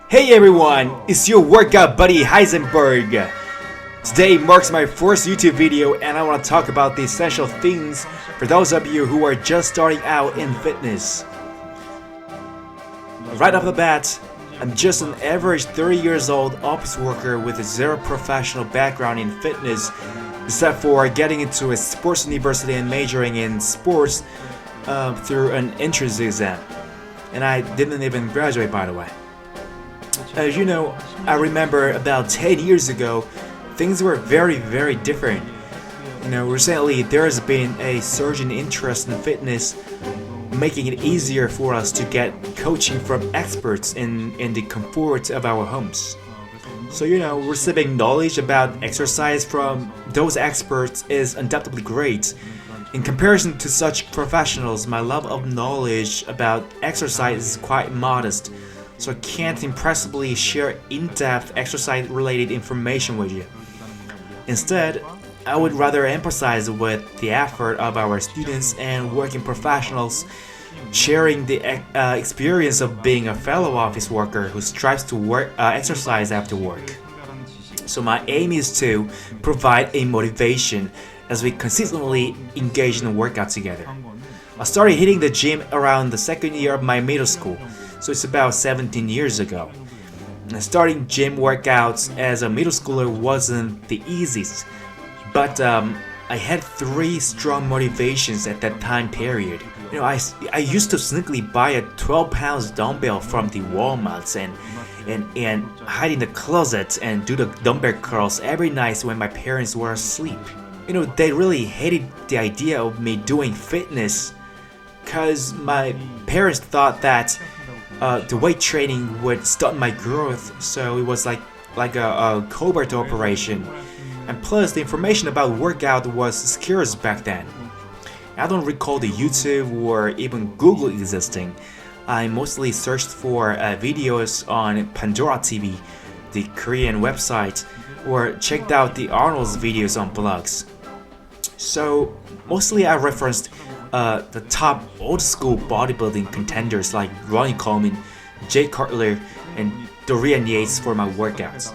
Hey everyone, it's your workout buddy Heisenberg. Today marks my first YouTube video and I want to talk about the essential things for those of you who are just starting out in fitness. Right off the bat, I'm just an average 30 years old office worker with a zero professional background in fitness, except for getting into a sports university and majoring in sports through an entrance exam. And I didn't even graduate, by the way. As you know, I remember about 10 years ago, things were very different. Recently there has been a surge in interest in fitness, making it easier for us to get coaching from experts in the comfort of our homes. So receiving knowledge about exercise from those experts is undoubtedly great. In comparison to such professionals, my level of knowledge about exercise is quite modest, so I can't impressively share in-depth exercise-related information with you. Instead, I would rather emphasize with the effort of our students and working professionals, sharing the experience of being a fellow office worker who strives to exercise after work. So my aim is to provide a motivation as we consistently engage in a workout together. I started hitting the gym around the second year of my middle school, so it's about 17 years ago. And starting gym workouts as a middle schooler wasn't the easiest, but I had three strong motivations at that time period. I used to sneakily buy a 12-pound dumbbell from the Walmarts and hide in the closet and do the dumbbell curls every night when my parents were asleep. They really hated the idea of me doing fitness because my parents thought that the weight training would stunt my growth, so it was like a covert operation. And plus, the information about workout was scarce back then. I don't recall the YouTube or even Google existing. I mostly searched for videos on Pandora TV, the Korean website, or checked out the Arnold's videos on blogs. So mostly I referenced the top old school bodybuilding contenders like Ronnie Coleman, Jay Cutler, and Dorian Yates for my workouts.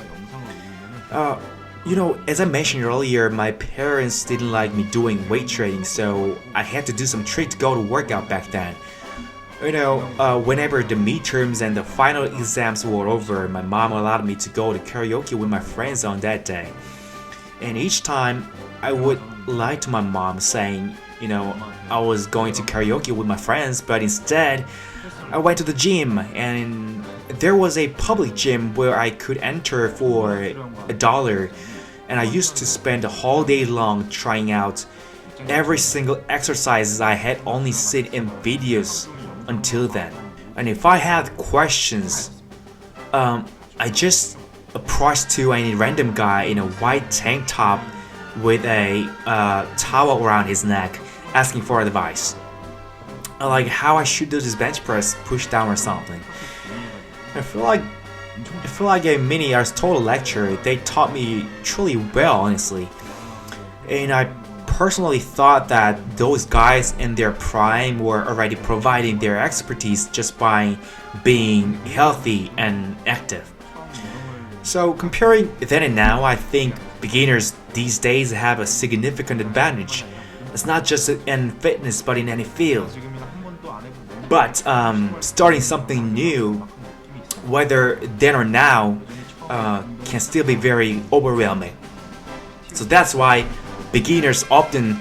As I mentioned earlier, my parents didn't like me doing weight training, so I had to do some trick to go to workout back then. Whenever the midterms and the final exams were over, my mom allowed me to go to karaoke with my friends on that day. And each time, I would lie to my mom saying, I was going to karaoke with my friends, but instead, I went to the gym, and there was a public gym where I could enter for $1, and I used to spend the whole day long trying out every single exercise I had only seen in videos until then. And if I had questions, I just approached to any random guy in a white tank top with a towel around his neck, asking for advice, like how I should do this bench press, push down or something. I feel like a mini Aristotle lecture. They taught me truly well, honestly. And I personally thought that those guys in their prime were already providing their expertise just by being healthy and active. So comparing then and now, I think beginners these days have a significant advantage. It's not just in fitness but in any field. But starting something new, whether then or now, can still be very overwhelming. So that's why beginners often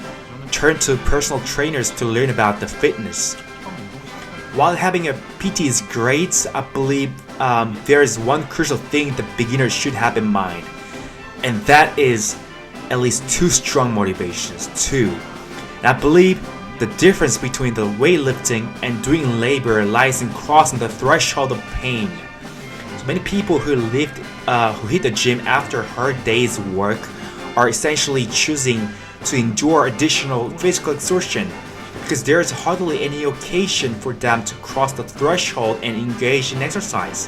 turn to personal trainers to learn about the fitness. While having a PT is great, I believe there is one crucial thing that beginners should have in mind, and that is at least two strong motivations. And I believe the difference between the weightlifting and doing labor lies in crossing the threshold of pain. So many people who hit the gym after a hard day's work are essentially choosing to endure additional physical exertion because there is hardly any occasion for them to cross the threshold and engage in exercise.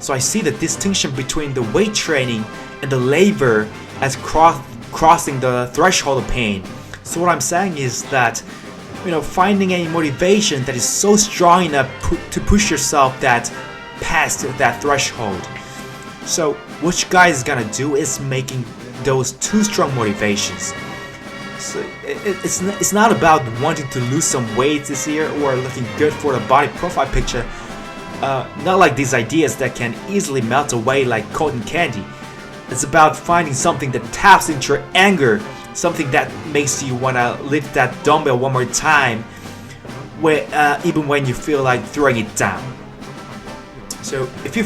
So I see the distinction between the weight training and the labor as crossing the threshold of pain. So what I'm saying is that, finding a motivation that is so strong enough to push yourself that past that threshold. So what you guys is gonna do is making those two strong motivations. So it's not about wanting to lose some weight this year or looking good for the body profile picture. Not like these ideas that can easily melt away like cotton candy. It's about finding something that taps into your anger, something that makes you wanna lift that dumbbell one more time, even when you feel like throwing it down. So if you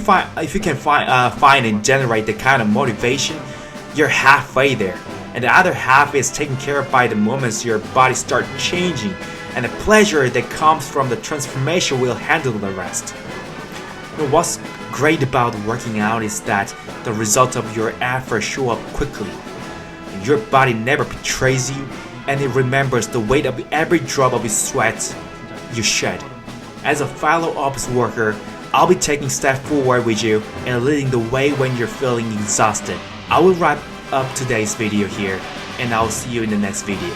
can find and generate the kind of motivation, you're halfway there. And the other half is taken care of by the moments your body starts changing, and the pleasure that comes from the transformation will handle the rest. You know, what's great about working out is that the results of your effort show up quickly. Your body never betrays you, and it remembers the weight of every drop of sweat you shed. As a fellow office worker, I'll be taking steps forward with you and leading the way when you're feeling exhausted. I will wrap up today's video here, and I'll see you in the next video.